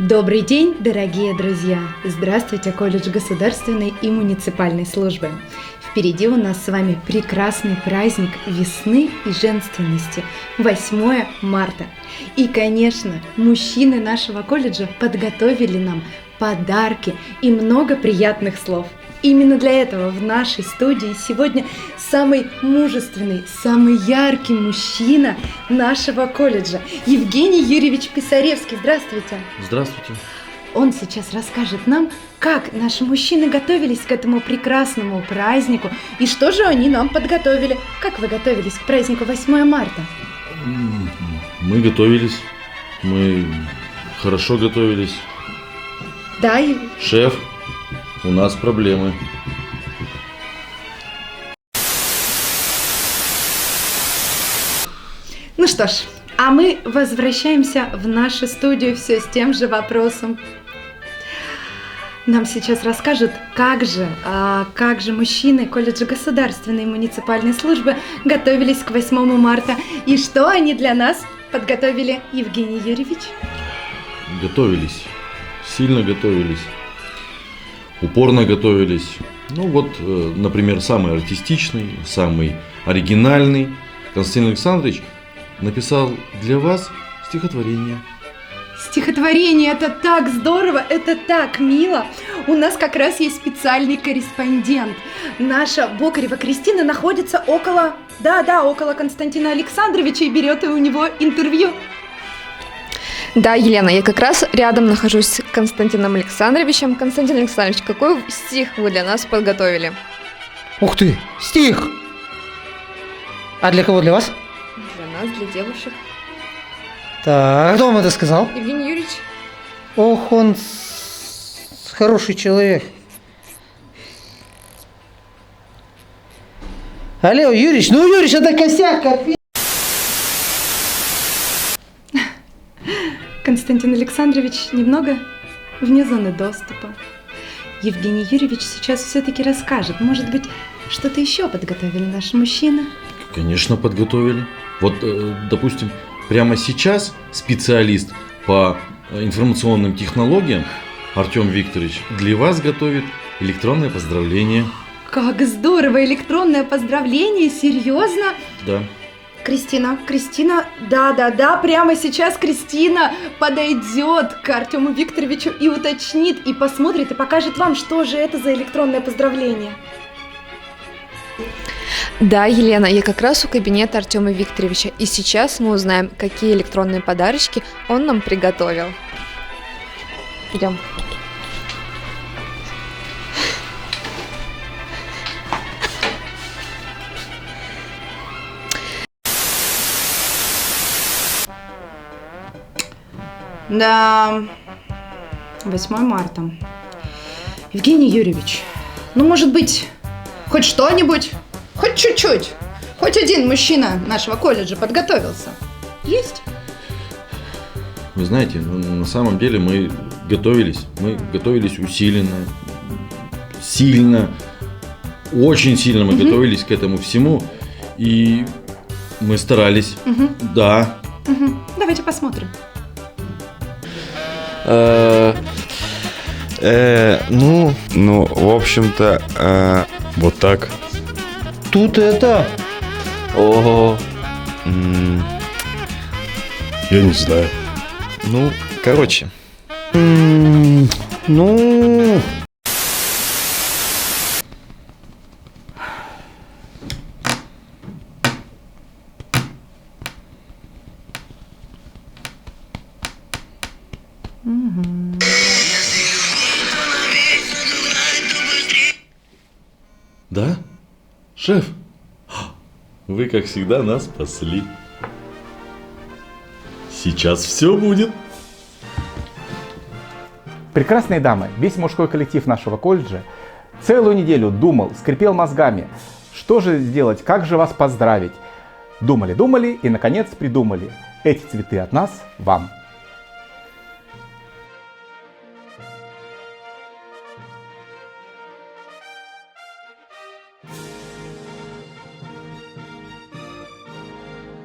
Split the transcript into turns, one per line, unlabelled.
Добрый день, дорогие друзья! Здравствуйте, колледж государственной и муниципальной службы! Впереди у нас с вами прекрасный праздник весны и женственности – 8 марта. И, конечно, мужчины нашего колледжа подготовили нам подарки и много приятных слов. Именно для этого в нашей студии сегодня самый мужественный, самый яркий мужчина нашего колледжа – Евгений Юрьевич Писаревский. Здравствуйте!
Здравствуйте!
Он сейчас расскажет нам, как наши мужчины готовились к этому прекрасному празднику и что же они нам подготовили. Как вы готовились к празднику 8 марта?
Мы готовились, мы хорошо готовились.
Да, и...
Шеф, у нас проблемы.
Ну что ж, а мы возвращаемся в нашу студию все с тем же вопросом. Нам сейчас расскажут, как же мужчины колледжа государственной и муниципальной службы готовились к 8 марта и что они для нас подготовили, Евгений Юрьевич?
Готовились, сильно готовились, упорно готовились. Ну вот, например, самый артистичный, самый оригинальный Константин Александрович написал для вас стихотворение.
Стихотворение, это так здорово, это так мило. У нас как раз есть специальный корреспондент. Наша Бокарева Кристина находится около Константина Александровича и берет у него интервью.
Да, Елена, я как раз рядом нахожусь с Константином Александровичем. Константин Александрович, какой стих вы для нас подготовили?
Ух ты, стих! А для кого, для вас?
Для нас, для девушек.
Так, кто вам это сказал?
Евгений Юрьевич?
Ох, он хороший человек. Алло, Юрьевич, Юрьевич, это косяк, капец.
Константин Александрович немного вне зоны доступа. Евгений Юрьевич сейчас все-таки расскажет. Может быть, что-то еще подготовили наши мужчины?
Конечно, подготовили. Вот, допустим, прямо сейчас специалист по информационным технологиям Артем Викторович для вас готовит электронное поздравление.
Как здорово! Электронное поздравление? Серьезно?
Да.
Кристина, да, прямо сейчас Кристина подойдет к Артему Викторовичу и уточнит, и посмотрит, и покажет вам, что же это за электронное поздравление.
Да, Елена, я как раз у кабинета Артема Викторовича, и сейчас мы узнаем, какие электронные подарочки он нам приготовил. Идем.
Да, 8 марта. Евгений Юрьевич, может быть, хоть что-нибудь, хоть чуть-чуть, хоть один мужчина нашего колледжа подготовился. Есть?
Вы знаете, на самом деле мы готовились усиленно, сильно, очень сильно мы готовились к этому всему, и мы старались, да.
Давайте посмотрим.
В общем-то, вот так.
Тут это...
Ого.
Я не знаю.
Короче.
Да? Шеф, вы, как всегда, нас спасли. Сейчас все будет.
Прекрасные дамы, весь мужской коллектив нашего колледжа целую неделю думал, скрипел мозгами, что же сделать, как же вас поздравить. Думали и, наконец, придумали. Эти цветы от нас вам.